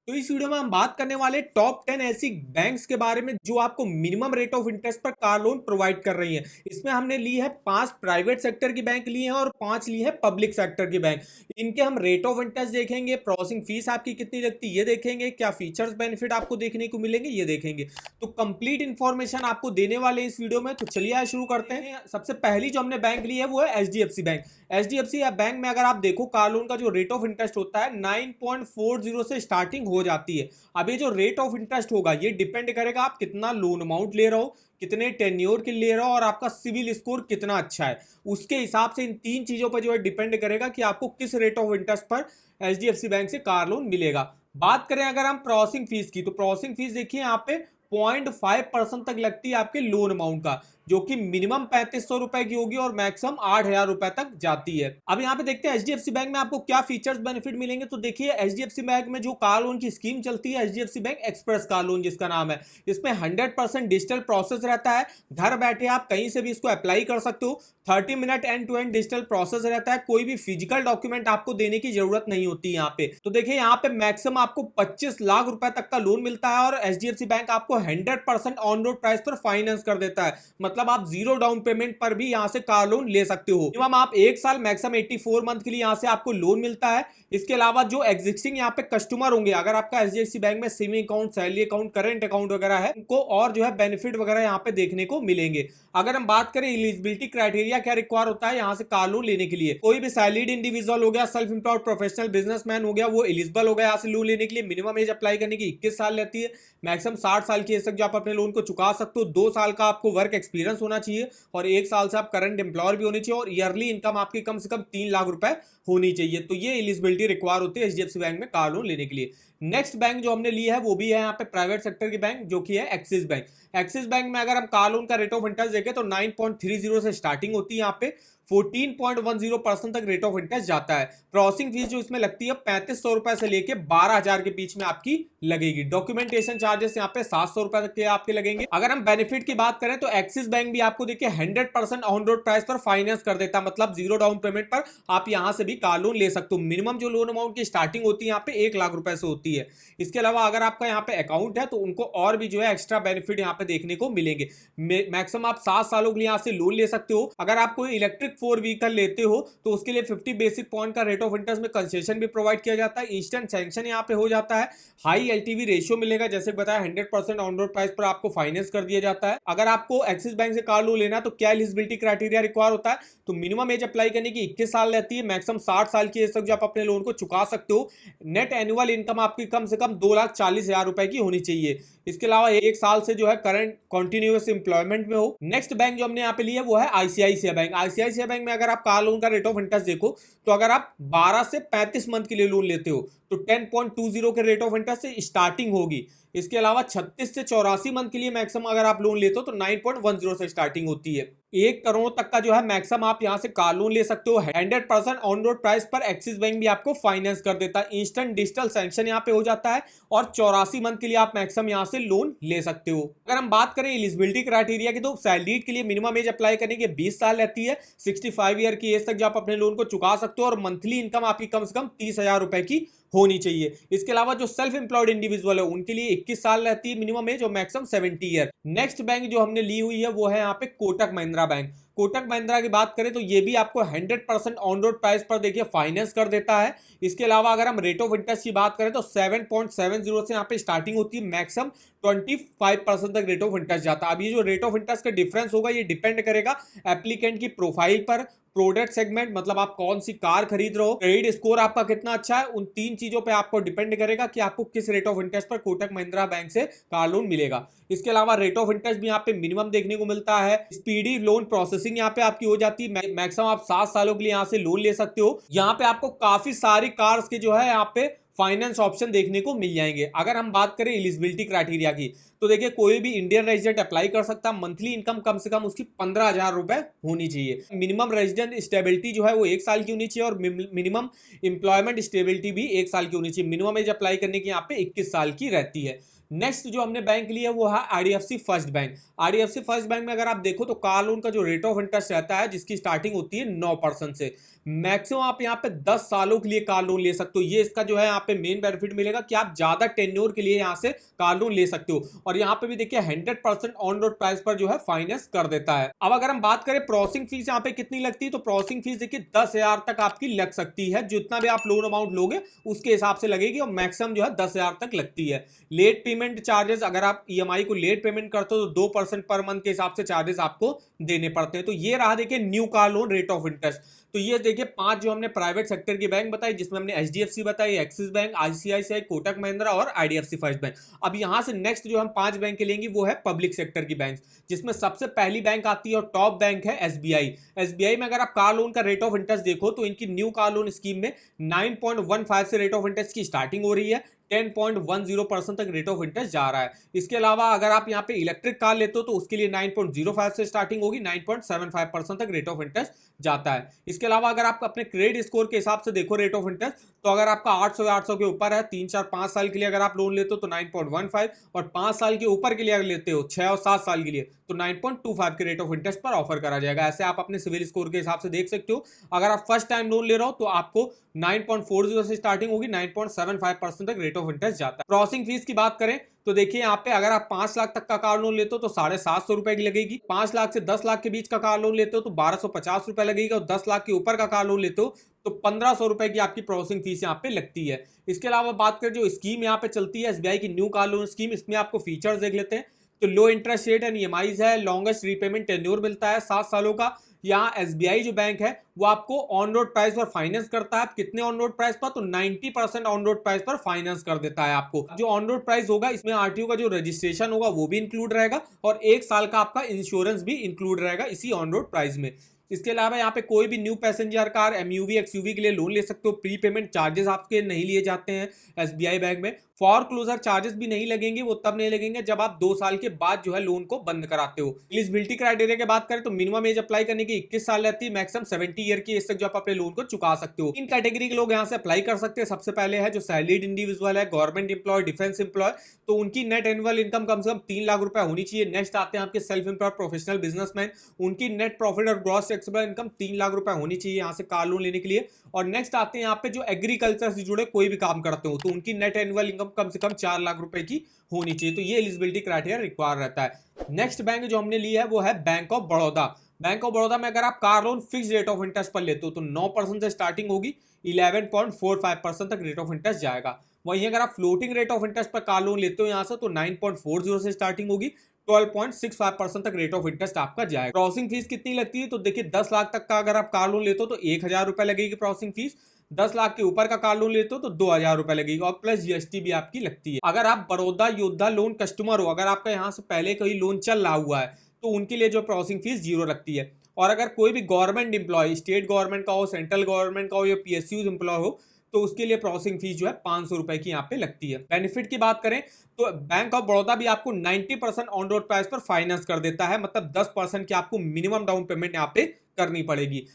तो इस वीडियो में हम बात करने वाले टॉप 10 ऐसी बैंक्स के बारे में जो आपको मिनिमम रेट ऑफ इंटरेस्ट पर कार लोन प्रोवाइड कर रही हैं। इसमें हमने ली है 5 प्राइवेट सेक्टर की बैंक ली है और 5 ली है पब्लिक सेक्टर की बैंक। इनके हम रेट ऑफ इंटरेस्ट देखेंगे, प्रोसेसिंग फीस आपकी कितनी लगती है ये देखेंगे, क्या फीचर्स बेनिफिट आपको देखने को मिलेंगे ये देखेंगे। तो कंप्लीट इन्फॉर्मेशन आपको देने वाले इस वीडियो में। तो चलिए आज शुरू करते हैं। सबसे पहली जो हमने बैंक ली है वो है एचडीएफसी बैंक। एचडीएफसी बैंक में अगर आप देखो कार लोन का जो रेट ऑफ इंटरेस्ट होता है 9.40 से स्टार्टिंग हो जाती है। अब ये जो रेट ऑफ इंटरेस्ट होगा ये डिपेंड करेगा आप कितना लोन अमाउंट ले रहे हो, कितने टेन्योर के ले रहे हो और आपका सिविल स्कोर कितना अच्छा है। उसके हिसाब से इन तीन चीजों पर जो है डिपेंड करेगा कि आपको किस रेट ऑफ इंटरेस्ट पर एचडीएफसी बैंक से कार लोन मिलेगा। बात करें अगर हम प्रोसेसिंग फीस की, तो प्रोसेसिंग फीस देखिए यहाँ पे 0.5% तक लगती है आपके लोन अमाउंट का, जो कि मिनिमम 3500 रुपए की होगी और मैक्सिमम 8000 रुपए तक जाती है। अब यहाँ पे देखते हैं एचडीएफसी बैंक में आपको क्या फीचर्स बेनिफिट मिलेंगे। तो देखिए एचडीएफसी बैंक में जो कार लोन की स्कीम चलती है, HDFC bank express car loan जिसका नाम है, इसमें 100% डिजिटल प्रोसेस रहता है। घर बैठे आप कहीं से भी इसको अप्लाई कर सकते हो। 30 minute end to end digital process रहता है। कोई भी फिजिकल डॉक्यूमेंट आपको देने की जरूरत नहीं होती यहाँ पे। तो देखिए यहाँ पे मैक्सिमम आपको 25 लाख रुपए तक का लोन मिलता है और एचडीएफसी बैंक आपको 100% ऑन रोड प्राइस पर फाइनेंस कर देता है। मतलब आप जीरो डाउन पेमेंट पर भी यहां से कार लोन ले सकते हो। मिनिमम आप एक साल मैक्सिमम 84 मंथ के लिए यहां से आपको लोन मिलता है। इसके अलावा जो एग्जिस्टिंग यहाँ पे कस्टमर होंगे, अगर आपका एचडीएफसी बैंक में saving account, salary account, current account वगैरह है, उनको और जो है बेनिफिट वगैरह यहाँ पे देखने को मिलेंगे। अगर हम बात करें एलिजिबिलिटी क्राइटेरिया क्या रिक्वायर होता है यहाँ से कार लोन लेने के लिए, कोई भी सैलरीड इंडिविजुअल हो गया, सेल्फ एम्प्लॉयड प्रोफेशनल बिजनेसमैन हो गया, वो एलिजिबल होगा यहाँ से लोन लेने के लिए। मिनिमम एज अप्लाई करने की 21 साल रहती है। मैक्सिमम 60 साल की एज तक जो आप अपने लोन को चुका सकते हो। 2 साल का आपको वर्क एक्सपीरियंस होना चाहिए और 1 साल से आप करंट एम्प्लॉयर भी होने चाहिए और ईयरली इनकम आपकी कम से कम 3 लाख रुपए होनी चाहिए। तो ये एलिजिबिलिटी रिक्वायर होती है एचडीएफसी बैंक में कार लोन लेने के लिए। नेक्स्ट बैंक जो हमने ली है वो भी है यहाँ पे प्राइवेट सेक्टर की बैंक, जो कि है एक्सिस बैंक। एक्सिस बैंक में अगर हम कार लोन का रेट ऑफ इंटरेस्ट देखें तो 9.30 से स्टार्टिंग होती है। यहाँ पे 14.10% तक रेट ऑफ इंटरेस्ट जाता है। प्रोसेसिंग फीस जो इसमें लगती है 3500 रुपए से लेके 12,000 के बीच में आपकी लगेगी। डॉक्यूमेंटेशन चार्जेस यहाँ पे 700 रुपए तक के आपके लगेंगे। अगर हम बेनिफिट की बात करें तो एक्सिस बैंक भी आपको देखिए 100% ऑन रोड प्राइस पर फाइनेंस कर देता है। मतलब जीरो डाउन पेमेंट पर आप यहां से भी कार लोन ले सकते हो। मिनिमम जो लोन अमाउंट की स्टार्टिंग होती है यहाँ पे 1 लाख रुपए से होती है। इसके अलावा अगर आपका यहाँ पे अकाउंट है तो उनको और भी जो है एक्स्ट्रा बेनिफिट यहाँ पे देखने को मिलेंगे। मैक्सिमम आप 7 सालों के लिए यहाँ से लोन ले सकते हो। अगर आप कोई इलेक्ट्रिक 4 व्हीकल लेते हो तो उसके लिए 50 बेसिक पॉइंट का रेट ऑफ इंटरेस्ट में कंसेशन भी प्रोवाइड किया जाता है। इंस्टेंट सैंक्शन यहाँ पे हो जाता है। हाई एलटीवी रेशियो मिलेगा, जैसे बताया 100% ऑन रोड प्राइस पर आपको फाइनेंस कर दिया जाता है। अगर आपको एक्सिस बैंक से कार लोन लेना तो क्या एलिजिबिलिटी क्राइटेरिया रिक्वायर होता है, तो मिनिमम एज अप्लाई करने की 21 साल रहती है। मैक्सिमम 60 साल की एज तक जो आप अपने लोन को चुका सकते हो। नेट एनुअल इनकम आपकी कम से कम 2,40,000 रुपए की होनी चाहिए। इसके अलावा 1 साल से जो है करंट कॉन्टिन्यूअस एम्प्लॉयमेंट में हो। नेक्स्ट बैंक जो हमने यहाँ पे लिया वो है आईसीआईसीआई बैंक। आईसीआईसीआई बैंक में अगर आप कार लोन का रेट ऑफ इंटरेस्ट देखो तो अगर आप 12 से 35 मंथ के लिए लोन लेते हो तो 10.20 के रेट ऑफ इंटरेस्ट से स्टार्टिंग होगी। इसके अलावा 36 से 84 मंथ के लिए मैक्सिमम अगर आप लोन लेते हो तो 9.10 से स्टार्टिंग होती है। 1 करोड़ तक का जो है मैक्सिमम आप यहां से कार लोन ले सकते हो। 100% ऑन रोड प्राइस पर एक्सिस बैंक भी आपको फाइनेंस कर देता है। इंस्टेंट डिजिटल सैंक्शन यहाँ पे हो जाता है और 84 मंथ के लिए आप मैक्सिमम यहां से लोन ले सकते हो। अगर हम बात करें एलिजिबिलिटी क्राइटेरिया की तो सैलरीड के लिए मिनिमम एज अप्लाई करने की 20 साल रहती है। 65 ईयर की एज तक जो आप अपने लोन को चुका सकते हो और मंथली इनकम आपकी कम से कम 30,000 रुपए की होनी चाहिए। इसके अलावा जो सेल्फ एम्प्लॉयड इंडिविजुअल है उनके लिए 21 साल रहती है मिनिमम एज और मैक्सिमम 70 ईयर। नेक्स्ट बैंक जो हमने ली हुई है वो है यहाँ पे कोटक महिंद्रा बैंक। कोटक महिंद्रा की बात करें तो ये भी आपको 100% ऑन रोड प्राइस पर देखिए फाइनेंस कर देता है। इसके अलावा अगर हम रेट ऑफ इंटरेस्ट की बात करें तो 7.70 से यहाँ पे स्टार्टिंग होती है। मैक्सिमम 25% तक रेट ऑफ इंटरेस्ट जाता है। अब ये जो रेट ऑफ इंटरेस्ट का डिफरेंस होगा ये डिपेंड करेगा एप्लीकेंट की प्रोफाइल पर, प्रोडक्ट सेगमेंट, मतलब आप कौन सी कार खरीद रहे हो, क्रेडिट स्कोर आपका कितना अच्छा है, उन 3 चीजों पे आपको डिपेंड करेगा कि आपको किस रेट ऑफ इंटरेस्ट पर कोटक महिंद्रा बैंक से कार लोन मिलेगा। इसके अलावा रेट ऑफ इंटरेस्ट भी यहाँ पे मिनिमम देखने को मिलता है। स्पीडी लोन प्रोसेसिंग यहाँ पे आपकी हो जाती है। मैक्सिमम आप 7 सालों के लिए यहाँ से लोन ले सकते हो। यहाँ पे आपको काफी सारी कार्स के जो है यहाँ पे फाइनेंस ऑप्शन देखने को मिल जाएंगे। अगर हम बात करें एलिजिबिलिटी क्राइटेरिया की तो देखिए कोई भी इंडियन रेजिडेंट अप्लाई कर सकता है। मंथली इनकम कम से कम उसकी 15,000 रुपए होनी चाहिए। मिनिमम रेजिडेंट स्टेबिलिटी जो है वो 1 साल की होनी चाहिए और मिनिमम एम्प्लॉयमेंट स्टेबिलिटी भी 1 साल की होनी चाहिए। मिनिमम एज अप्लाई करने की यहाँ पे 21 साल की रहती है। नेक्स्ट जो हमने बैंक लिया है वो है IDFC first bank. IDFC first bank में अगर आप देखो तो कार लोन का जो रेट ऑफ इंटरेस्ट रहता है, जिसकी स्टार्टिंग होती है 9% से, मैक्सिमम आप यहाँ पे 10 सालों के लिए कार लोन ले सकते हो। ये इसका जो है यहाँ पे मेन बेनिफिट मिलेगा कि आप ज्यादा टेन्योर के लिए यहाँ से कार लोन ले सकते हो। और यहाँ पे भी देखिए 100% ऑन रोड प्राइस पर जो है फाइनेंस कर देता है। अब अगर हम बात करें प्रोसेसिंग फीस यहाँ पे कितनी लगती है, तो प्रोसेसिंग फीस देखिए 10,000 तक आपकी लग सकती है। जितना भी आप लोन अमाउंट लोगे उसके हिसाब से लगेगी, और मैक्सिमम जो है 10,000 तक लगती है। लेट पेमेंट चार्जेस, अगर आप ईएमआई को लेट पेमेंट करते हो तो 2% पर मंथ के हिसाब से चार्जेस आपको देने पड़ते हैं। तो ये रहा देखिए new car loan rate of interest. तो ये देखिए 5 जो हमने प्राइवेट सेक्टर की बैंक बताई, जिसमें हमने एचडीएफसी बताई, axis bank, ICICI, Kotak Mahindra और आईडीएफसी फर्स्ट बैंक। अब यहां से नेक्स्ट जो हम 5 बैंक लेंगे वो है पब्लिक सेक्टर की बैंक, जिसमें सबसे पहली बैंक आती है और टॉप बैंक है एसबीआई। एसबीआई में अगर आप कार लोन का रेट ऑफ इंटरेस्ट देखो तो इनकी न्यू कार लोन स्कीम में 9.15 से रेट ऑफ इंटरेस्ट की स्टार्टिंग हो रही है, 10.10% तक रेट ऑफ इंटरेस्ट जा रहा है। इसके अलावा अगर आप यहाँ पे इलेक्ट्रिक कार लेते हो तो उसके लिए 9.05 से स्टार्टिंग होगी, 9.75% तक रेट ऑफ इंटरेस्ट जाता है। इसके अलावा अगर आप अपने क्रेडिट स्कोर के हिसाब से देखो रेट ऑफ इंटरेस्ट, तो अगर आपका 800 के ऊपर है, 3, 4, 5 साल के लिए अगर आप लोन लेते हो तो 9.15, और 5 साल के ऊपर के लिए अगर लेते हो 6 और 7 साल के लिए तो 9.25 के रेट ऑफ इंटरेस्ट पर ऑफर करा जाएगा। ऐसे आप अपने सिविल स्कोर के हिसाब से देख सकते हो। अगर आप फर्स्ट टाइम लोन ले रहे हो तो आपको 9.40 से स्टार्टिंग होगी, 9.75% तक रेट ऑफ इंटरेस्ट जाता है। प्रोसेसिंग फीस की बात करें तो देखिए यहाँ पे अगर आप 5 लाख तक का कार लोन लेते हो तो 750 रुपए की लगेगी, 5 लाख से 10 लाख के बीच का कार लोन लेते हो तो 1250 रुपए लगेगा, और 10 लाख के ऊपर का कार लोन लेते हो तो 1500 रुपए की आपकी प्रोसेसिंग फीस यहाँ पे लगती है। इसके अलावा बात करें जो स्कीम यहाँ पे चलती है एसबीआई की न्यू कार लोन स्कीम, इसमें आपको फीचर्स देख लेते हैं। तो लो इंटरेस्ट रेट एंड ईएमआईज है, लॉन्गेस्ट रीपेमेंट टेन्योर मिलता है 7 सालों का। यहाँ एसबीआई जो बैंक है वो आपको ऑन रोड प्राइस पर फाइनेंस करता है। कितने ऑन रोड प्राइस पर, तो 90% ऑन रोड प्राइस पर फाइनेंस कर देता है आपको। जो ऑन रोड प्राइस होगा इसमें आरटीओ का जो रजिस्ट्रेशन होगा वो भी इंक्लूड रहेगा, और 1 साल का आपका इंश्योरेंस भी इंक्लूड रहेगा इसी ऑन रोड प्राइस में। इसके अलावा यहाँ पे कोई भी new passenger car, MUV, XUV के लिए लोन ले सकते हो। प्री पेमेंट चार्जेस आपके नहीं लिए जाते हैं एसबीआई बैंक में। फॉर क्लोजर चार्जेस भी नहीं लगेंगे, वो तब नहीं लगेंगे जब आप 2 साल के बाद जो है लोन को बंद कराते हो। एलिजिबिलिटी क्राइटेरिया की बात करें तो मिनिमम एज अप्लाई करने की 21 साल रहती है, मैक्सिमम 70 ईयर की एज तक जो आप अपने लोन को चुका सकते हो। इन कैटेगरी के लोग यहाँ से अप्लाई कर सकते हैं। सबसे पहले है जो सैलरीड इंडिविजुअल है, गवर्नमेंट एम्प्लॉय, डिफेंस एम्प्लॉय, तो उनकी नेट एनुअल इनकम कम से कम 3 लाख रुपए होनी चाहिए। नेक्स्ट आते हैं आपके सेल्फ एम्प्लॉयड प्रोफेशनल बिजनेसमैन, उनकी नेट प्रॉफिट और ग्रॉस टैक्सेबल इनकम 3 लाख रुपए होनी चाहिए यहाँ से कार लोन लेने के लिए। और नेक्स्ट आते हैं यहाँ पे जो एग्रीकल्चर से जुड़े कोई भी काम करते हो तो उनकी नेट एनुअल इनकम कम से कम 4 लाख रुपए की होनी चाहिए। तो ये एलिजिबिलिटी क्राइटेरिया रिक्वायर रहता है। नेक्स्ट बैंक जो हमने लिया है वो है bank of Baroda. Bank of Baroda में अगर आप car loan fix rate of interest पर लेते हो तो 9% से स्टार्टिंग होगी, 11.45% तक रेट ऑफ इंटरेस्ट जाएगा। वहीं अगर आप फ्लोटिंग रेट ऑफ इंटरेस्ट पर कार लोन लेते हो यहाँ से तो 9.40 से स्टार्टिंग होगी, 12.65% तक रेट ऑफ इंटरेस्ट आपका जाएगा। प्रोसेसिंग फीस कितनी लगती है, तो देखिए 10 लाख तक का अगर आप कार लोन लेते हो तो 1,000 रुपए लगेगी प्रोसेसिंग फीस, 10 लाख के ऊपर का कार लोन लेते हो तो 2,000 रुपए लगेगी, और प्लस जीएसटी भी आपकी लगती है। अगर आप बड़ौदा योद्धा लोन कस्टमर हो, अगर आपका यहाँ से पहले कोई लोन चल रहा हुआ है तो उनके लिए जो प्रोसेसिंग फीस 0 लगती है। और अगर कोई भी गवर्नमेंट एम्प्लॉय, स्टेट गवर्नमेंट का हो, सेंट्रल गवर्नमेंट का हो या पीएसयू एम्प्लॉय हो, तो उसके लिए प्रोसेसिंग फीस जो है 500 रुपए की यहाँ पे लगती है। बेनिफिट की बात करें तो बैंक ऑफ बड़ौदा भी आपको 90% ऑन रोड प्राइस पर फाइनेंस कर देता है, मतलब 10% की आपको मिनिमम डाउन पेमेंट यहाँ पे करनी पड़ेगी।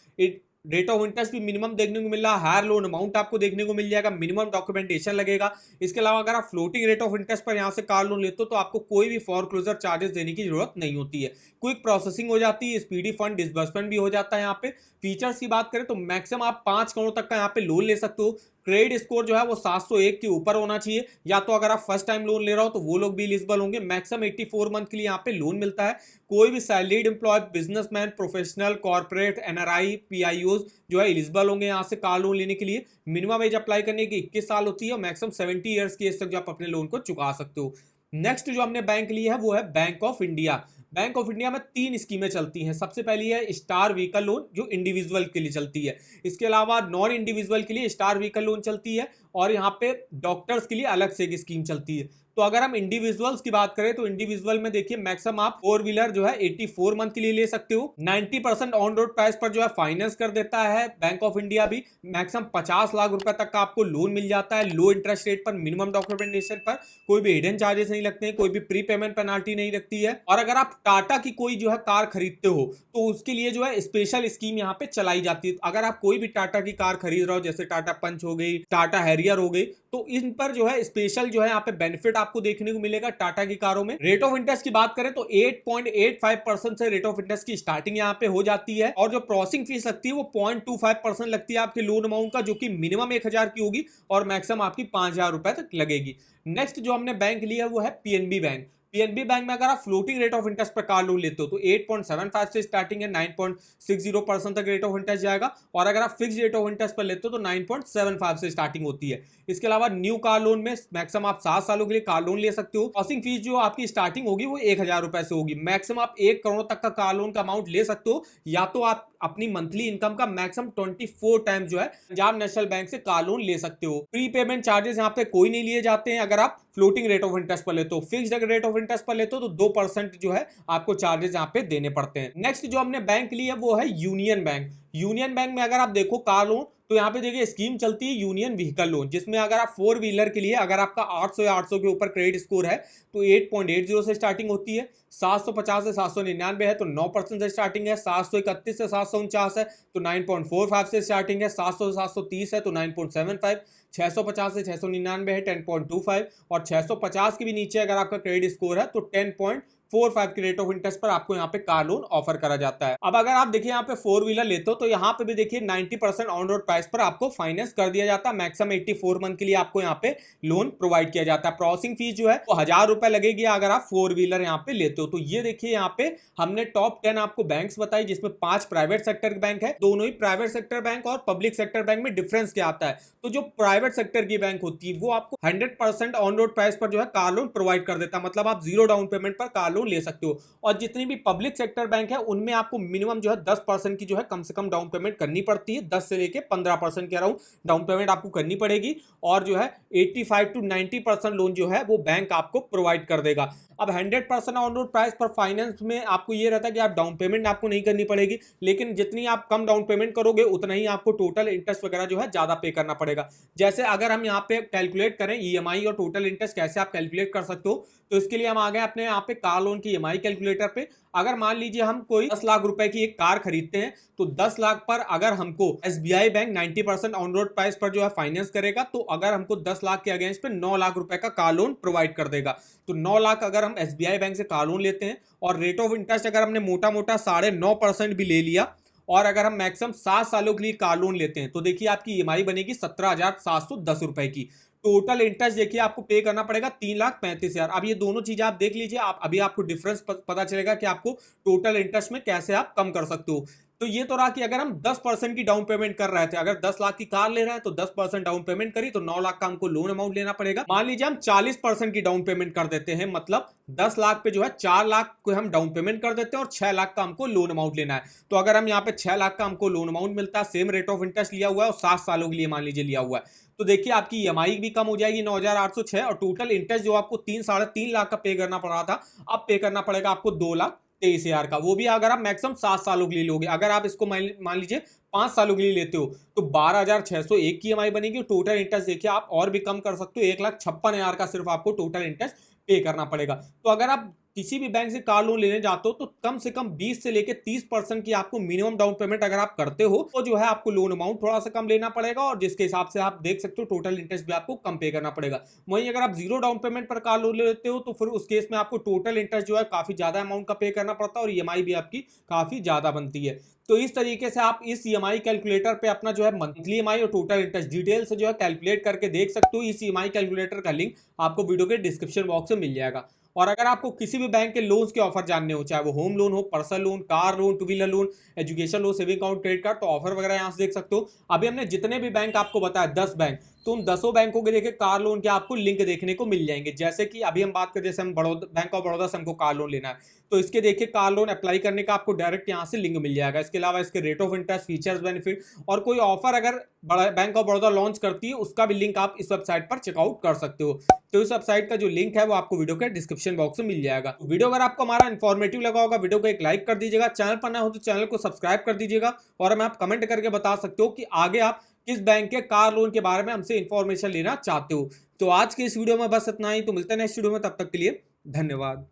रेट ऑफ इंटरेस्ट भी मिनिमम देखने को मिल रहा है, हायर लोन अमाउंट आपको देखने को मिल जाएगा, मिनिमम डॉक्यूमेंटेशन लगेगा। इसके अलावा अगर आप फ्लोटिंग रेट ऑफ इंटरेस्ट पर यहाँ से कार लोन लेते हो तो आपको कोई भी फॉर क्लोजर चार्जेस देने की जरूरत नहीं होती है। क्विक प्रोसेसिंग हो जाती है, स्पीडी फंड डिसबर्समेंट भी हो जाता है। यहाँ पे फीचर्स की बात करें तो मैक्सिमम आप 5 करोड़ तक का यहाँ पे लोन ले सकते हो। क्रेडिट स्कोर जो है वो 701 के ऊपर होना चाहिए, या तो अगर आप फर्स्ट टाइम लोन ले रहे हो तो वो लोग भी एलिजिबल होंगे। मैक्सिमम 84 मंथ के लिए यहाँ पे लोन मिलता है। कोई भी salaried employee, businessman, professional, corporate, NRI, PIOs जो है एलिजिबल होंगे यहाँ से कार लोन लेने के लिए। मिनिमम एज अप्लाई करने की 21 साल होती है, और मैक्सिमम 70 ईयर्स की एज तक जो आप अपने लोन को चुका सकते हो। नेक्स्ट जो हमने बैंक ली है वो है bank of India. Bank of India में 3 स्कीमें चलती हैं। सबसे पहली है स्टार व्हीकल लोन जो इंडिविजुअल के लिए चलती है। इसके अलावा नॉन इंडिविजुअल के लिए स्टार व्हीकल लोन चलती है, और यहाँ पे डॉक्टर्स के लिए अलग से एक स्कीम चलती है। तो अगर हम इंडिविजुअल्स की बात करें तो इंडिविजुअल में देखिए मैक्सिमम आप 4 व्हीलर जो है 84 मंथ के लिए ले सकते हो। 90% ऑन रोड प्राइस पर जो है फाइनेंस कर देता है बैंक ऑफ इंडिया भी। मैक्सिमम 50 लाख रुपए तक का आपको लोन मिल जाता है, लो इंटरेस्ट रेट पर, मिनिमम डॉक्यूमेंटेशन पर, कोई भी हिडन चार्जेस नहीं लगते हैं, कोई भी प्री पेमेंट पेनाल्टी नहीं लगती है। और अगर आप टाटा की कोई जो है कार खरीदते हो तो उसके लिए जो है स्पेशल स्कीम यहाँ पे चलाई जाती है। अगर आप कोई भी टाटा की कार खरीद रहे हो, जैसे टाटा पंच हो गई, टाटा हैरियर हो गई, तो इन पर जो है स्पेशल जो है यहाँ पे बेनिफिट आपको देखने को मिलेगा टाटा की कारों में। रेट ऑफ इंटरेस्ट की बात करें तो 8.85% से रेट ऑफ इंटरेस्ट की स्टार्टिंग यहाँ पे हो जाती है, और जो प्रोसेसिंग फीस लगती है वो 0.25% लगती है आपके लोन अमाउंट का, जो कि मिनिमम 1000 की होगी और मैक्सिमम आपकी 5000 रुपए तक लगेगी। नेक्स्ट जो हमने बैंक लिया है वो है पीएनबी बैंक। पीएनबी बैंक में अगर आप फ्लोटिंग रेट ऑफ इंटरेस्ट पर कार लोन लेते हो तो 8.75 से स्टार्टिंग है, 9.60% तक रेट ऑफ इंटरेस्ट जाएगा, और अगर आप फिक्स रेट ऑफ इंटरेस्ट पर लेते हो तो 9.75 से स्टार्टिंग होती है। इसके अलावा न्यू कार लोन में मैक्सिमम आप 7 सालों के लिए कार लोन ले सकते हो। प्रोसेसिंग फीस जो आपकी स्टार्टिंग होगी वो 1000 रुपए से होगी। मैक्सिमम आप 1 करोड़ तक का कार लोन का अमाउंट ले सकते हो, या तो आप अपनी मंथली इनकम का मैक्सिमम 24 टाइम जो है पंजाब नेशनल बैंक से कार लोन ले सकते हो। प्री पेमेंट चार्जेस यहाँ पे कोई नहीं लिए जाते हैं अगर आप फ्लोटिंग रेट ऑफ इंटरेस्ट पर लेते हो। फिक्स्ड रेट ऑफ इंटरेस्ट पर लेते हो तो 2% जो है आपको चार्जेस यहाँ पे देने पड़ते हैं। नेक्स्ट जो हमने बैंक ली है वो है यूनियन बैंक। यूनियन बैंक में अगर आप देखो कार लोन, तो यहाँ पे देखिए स्कीम चलती है यूनियन व्हीकल लोन, जिसमें अगर आप 4 व्हीलर के लिए अगर आपका 800 या 800 के ऊपर क्रेडिट स्कोर है तो 8.80 से स्टार्टिंग होती है। 750 से 799 है तो 9% से स्टार्टिंग है। 731 से 749 है तो 9.45 से स्टार्टिंग है। 700 से 730 है तो 9.75। 650 से 699 है 10.25, और 650 के भी नीचे अगर आपका क्रेडिट स्कोर है तो 10.45 की रेट ऑफ इंटरेस्ट पर आपको यहाँ पे कार लोन ऑफर करा जाता है। अब अगर आप देखिए यहाँ पे 4 व्हीलर लेते हो तो यहाँ पे भी देखिए 90% ऑन रोड प्राइस पर आपको फाइनेंस कर दिया जाता है। मैक्सिमम 84 मंथ के लिए आपको यहाँ पे लोन प्रोवाइड किया जाता है। प्रोसेसिंग फीस जो है वो 1000 रुपए लगेगी अगर आप 4 व्हीलर यहाँ पे लेते हो। तो ये देखिए यहाँ पे हमने टॉप 10 आपको बैंक्स बताई, जिसमें 5 प्राइवेट सेक्टर के बैंक है। दोनों ही प्राइवेट सेक्टर बैंक और पब्लिक सेक्टर बैंक में डिफरेंस क्या आता है, तो जो प्राइवेट सेक्टर की बैंक होती है वो आपको 100% ऑन रोड प्राइस पर जो है कार लोन प्रोवाइड कर देता है, मतलब आप 0 डाउन पेमेंट पर कार लोन ले सकते हो। और जितनी भी पब्लिक सेक्टर बैंक है उनमें आपको मिनिमम जो है 10% की जो है कम से कम डाउन पेमेंट करनी पड़ती है। 10 से लेके 15% के अराउंड डाउन पेमेंट आपको करनी पड़ेगी, और जो है 85 to 90% लोन जो है वो बैंक आपको प्रोवाइड कर देगा। अब 100% ऑन रोड प्राइस पर फाइनेंस में आपको ये रहता है कि आप डाउन पेमेंट आपको नहीं करनी पड़ेगी, लेकिन जितनी आप कम डाउन पेमेंट करोगे उतना ही आपको टोटल इंटरेस्ट वगैरह जो है ज्यादा पे करना पड़ेगा। जैसे अगर हम यहाँ पे कैलकुलेट करें ईएमआई और टोटल इंटरेस्ट कैसे आप कैलकुलेट कर सकते हो, तो इसके लिए हम आ गए अपने यहाँ पे कार लोन की ईएमआई कैलकुलेटर पे। अगर मान लीजिए हम कोई 10 लाख रुपए की एक कार खरीदते हैं तो 10 लाख पर अगर हमको SBI bank 90% on road price पर जो है फाइनेंस करेगा, तो अगर हमको 10 लाख के अगेंस्ट पे 9 लाख रुपए का कार लोन प्रोवाइड कर देगा। तो 9 लाख अगर हम एसबीआई बैंक से कार लोन लेते हैं और रेट ऑफ इंटरेस्ट अगर हमने मोटा मोटा 9.5% भी ले लिया, और अगर हम मैक्सिमम 7 सालों के लिए कार लोन लेते हैं तो देखिए आपकी ईएमआई बनेगी 17,710 रुपए की। टोटल इंटरेस्ट देखिए आपको पे करना पड़ेगा 3,35,000। अब ये दोनों चीजें आप देख लीजिए, आप अभी आपको डिफरेंस पता चलेगा कि आपको टोटल इंटरेस्ट में कैसे आप कम कर सकते हो। तो ये तो रहा कि अगर हम 10% की डाउन पेमेंट कर रहे थे, अगर 10 लाख की कार ले रहे हैं तो 10% डाउन पेमेंट करी तो 9 लाख का हमको लोन अमाउंट लेना पड़ेगा। मान लीजिए हम 40% की डाउन पेमेंट कर देते हैं, मतलब 10 लाख पे जो है 4 लाख को हम डाउन पेमेंट कर देते हैं और 6 लाख का हमको लोन अमाउंट लेना है। तो अगर हम यहाँ पे 6 लाख का हमको लोन अमाउंट मिलता है, सेम रेट ऑफ इंटरेस्ट लिया हुआ है और 7 सालों के लिए मान लीजिए लिया हुआ है, तो देखिए आपकी ईएमआई भी कम हो जाएगी 9,806, और टोटल इंटरेस्ट जो आपको 3-3.5 लाख का पे करना पड़ रहा था, अब पे करना पड़ेगा आपको 2,23,000 का। वो भी अगर आप मैक्सिमम 7 सालों के लिए लोगे। अगर आप इसको मान लीजिए 5 सालों के लिए लेते हो तो 12,601 की ईएमआई बनेगी। टोटल इंटरेस्ट देखिए आप और भी कम कर सकते हो, 1,56,000 का सिर्फ आपको टोटल इंटरेस्ट पे करना पड़ेगा। तो अगर आप किसी भी बैंक से कार लोन लेने जाते हो तो कम से कम 20 से लेके 30% की आपको मिनिमम डाउन पेमेंट अगर आप करते हो तो जो है आपको लोन अमाउंट थोड़ा सा कम लेना पड़ेगा, और जिसके हिसाब से आप देख सकते हो टोटल इंटरेस्ट भी आपको कम पे करना पड़ेगा। वहीं अगर आप 0 डाउन पेमेंट पर कार लोन लेते हो तो फिर उस केस में आपको टोटल इंटरेस्ट जो है काफी ज्यादा अमाउंट का पे करना पड़ता है, और ईएमआई भी आपकी काफी ज्यादा बनती है। तो इस तरीके से आप इस ईएमआई कैलकुलेटर पे अपना जो है मंथली ईएमआई और टोटल इंटरेस्ट डिटेल से जो है कैलकुलेट करके देख सकते हो। इस ईएमआई कैलकुलेटर का लिंक आपको वीडियो के डिस्क्रिप्शन बॉक्स में मिल जाएगा। और अगर आपको किसी भी बैंक के लोन्स के ऑफर जानने हो, चाहे वो होम लोन हो, personal loan, car loan, 2 wheeler loan, education loan, saving account, credit card, तो ऑफर वगैरह यहाँ से देख सकते हो। अभी हमने जितने भी बैंक आपको बताया 10 बैंक, तो उन 10 बैंकों के देखिए कार लोन के आपको लिंक देखने को मिल जाएंगे। जैसे कि अभी हम बात करें, जैसे हम बैंक ऑफ बड़ौदा से हमको कार लोन लेना है तो इसके देखिए कार लोन अप्लाई करने का आपको डायरेक्ट यहाँ से लिंक मिल जाएगा। इसके अलावा इसके rate of interest, features, benefit और कोई ऑफर अगर बैंक ऑफ बड़ौदा लॉन्च करती है उसका भी लिंक आप इस वेबसाइट पर चेकआउट कर सकते हो। तो इस वेबसाइट का जो लिंक है वो आपको वीडियो के डिस्क्रिप्शन बॉक्स में मिल जाएगा। तो वीडियो अगर आपको हमारा इन्फॉर्मेटिव लगा होगा, वीडियो को एक लाइक कर दीजिएगा, चैनल पर ना हो तो चैनल को सब्सक्राइब कर दीजिएगा, और हमें आप कमेंट करके बता सकते हो कि आगे आप किस बैंक के कार लोन के बारे में हमसे इंफॉर्मेशन लेना चाहते हो। तो आज के इस वीडियो में बस इतना ही, तो मिलते हैं नेक्स्ट वीडियो में, तब तक के लिए धन्यवाद।